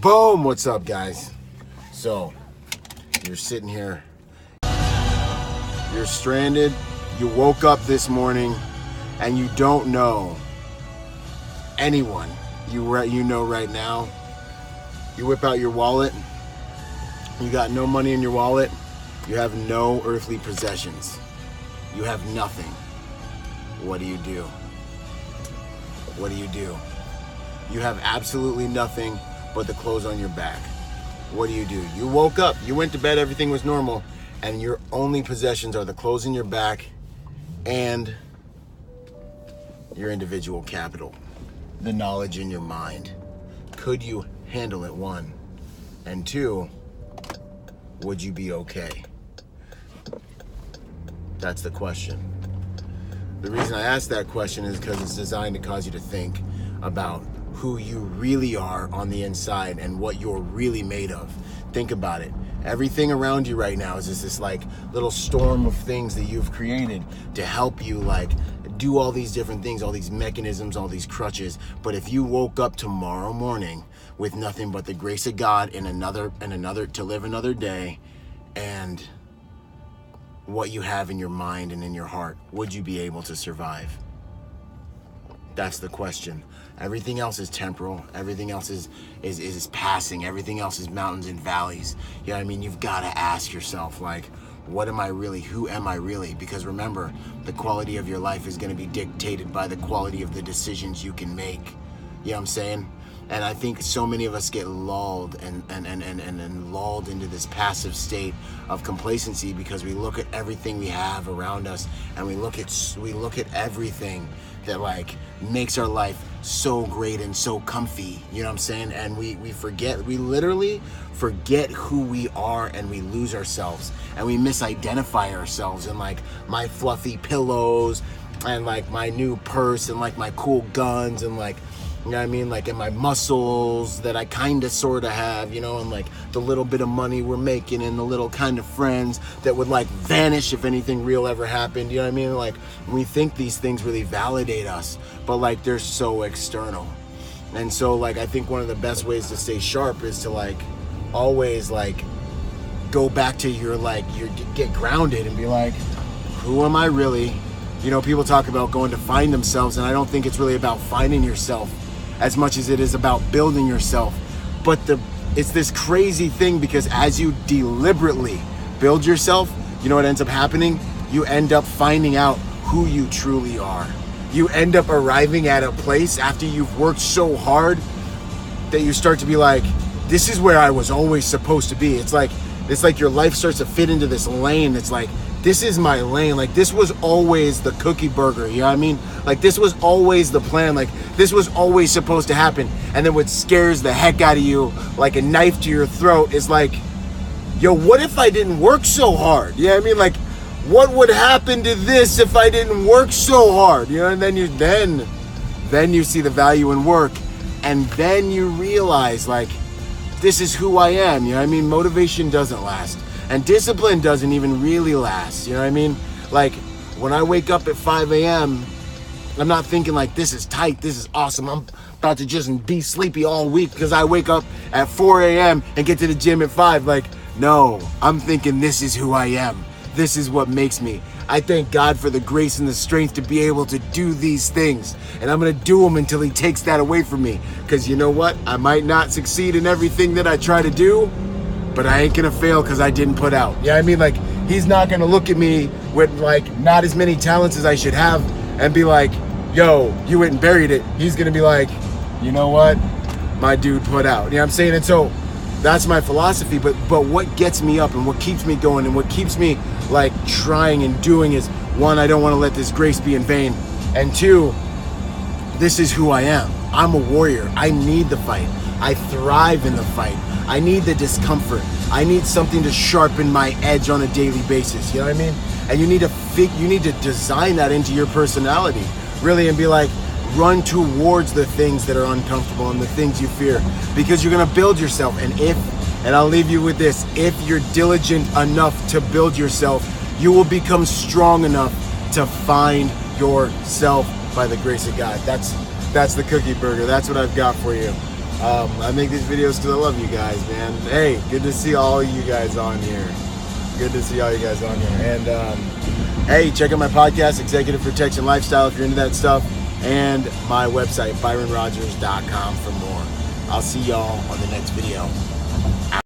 Boom! What's up, guys? So, you're sitting here, you're stranded, you woke up this morning, and you don't know anyone you know right now. You whip out your wallet, you got no money in your wallet, you have no earthly possessions, you have nothing. What do you do? What do you do? You have absolutely nothing but the clothes on your back. What do? You woke up, you went to bed, everything was normal, and your only possessions are the clothes in your back and your individual capital, the knowledge in your mind. Could you handle it, one? And two, would you be okay? That's the question. The reason I ask that question is because it's designed to cause you to think about who you really are on the inside and what you're really made of. Think about it. Everything around you right now is just this like little storm of things that you've created to help you like do all these different things, all these mechanisms, all these crutches. But if you woke up tomorrow morning with nothing but the grace of God and another to live another day, and what you have in your mind and in your heart, would you be able to survive? That's the question. Everything else is temporal. Everything else is passing. Everything else is mountains and valleys. You know what I mean? You've got to ask yourself, like, what am I really? Who am I really? Because remember, the quality of your life is going to be dictated by the quality of the decisions you can make. You know what I'm saying? And I think so many of us get lulled and lulled into this passive state of complacency because we look at everything we have around us, and we look at everything that like makes our life so great and so comfy, you know what I'm saying? And we literally forget who we are, and we lose ourselves, and we misidentify ourselves in like my fluffy pillows and like my new purse and like my cool guns and like, you know what I mean? Like in my muscles that I kind of sort of have, you know, and like the little bit of money we're making and the little kind of friends that would like vanish if anything real ever happened. You know what I mean? Like we think these things really validate us, but like they're so external. And so like I think one of the best ways to stay sharp is to like always like go back to your get grounded and be like, who am I really? You know, people talk about going to find themselves, and I don't think it's really about finding yourself as much as it is about building yourself. But it's this crazy thing, because as you deliberately build yourself, you know what ends up happening? You end up finding out who you truly are. You end up arriving at a place after you've worked so hard that you start to be like, this is where I was always supposed to be. It's like your life starts to fit into this lane. It's like, this is my lane. Like this was always the cookie burger, you know what I mean? Like this was always the plan. Like this was always supposed to happen. And then what scares the heck out of you, like a knife to your throat, is like, yo, what if I didn't work so hard? You know what I mean? Like, what would happen to this if I didn't work so hard? You know, and then you see the value in work, and then you realize like, this is who I am. You know what I mean? Motivation doesn't last. And discipline doesn't even really last, you know what I mean? Like, when I wake up at 5 a.m., I'm not thinking like, this is tight, this is awesome, I'm about to just be sleepy all week because I wake up at 4 a.m. and get to the gym at 5. Like, no, I'm thinking this is who I am. This is what makes me. I thank God for the grace and the strength to be able to do these things. And I'm going to do them until he takes that away from me. Because you know what? I might not succeed in everything that I try to do, but I ain't gonna fail because I didn't put out. Yeah, I mean, like, he's not gonna look at me with like not as many talents as I should have and be like, yo, you went and buried it. He's gonna be like, you know what? My dude put out. You know what I'm saying? And so that's my philosophy. But what gets me up and what keeps me going and what keeps me like trying and doing is, one, I don't want to let this grace be in vain. And two, this is who I am. I'm a warrior. I need the fight. I thrive in the fight. I need the discomfort. I need something to sharpen my edge on a daily basis. You know what I mean? And you need to design that into your personality, really, and be like, run towards the things that are uncomfortable and the things you fear, because you're gonna build yourself. And I'll leave you with this: if you're diligent enough to build yourself, you will become strong enough to find yourself by the grace of God. That's the cookie burger. That's what I've got for you. I make these videos because I love you guys, man. Hey, good to see all you guys on here. Good to see all you guys on here. And hey, check out my podcast, Executive Protection Lifestyle, if you're into that stuff, and my website, byronrogers.com, for more. I'll see y'all on the next video.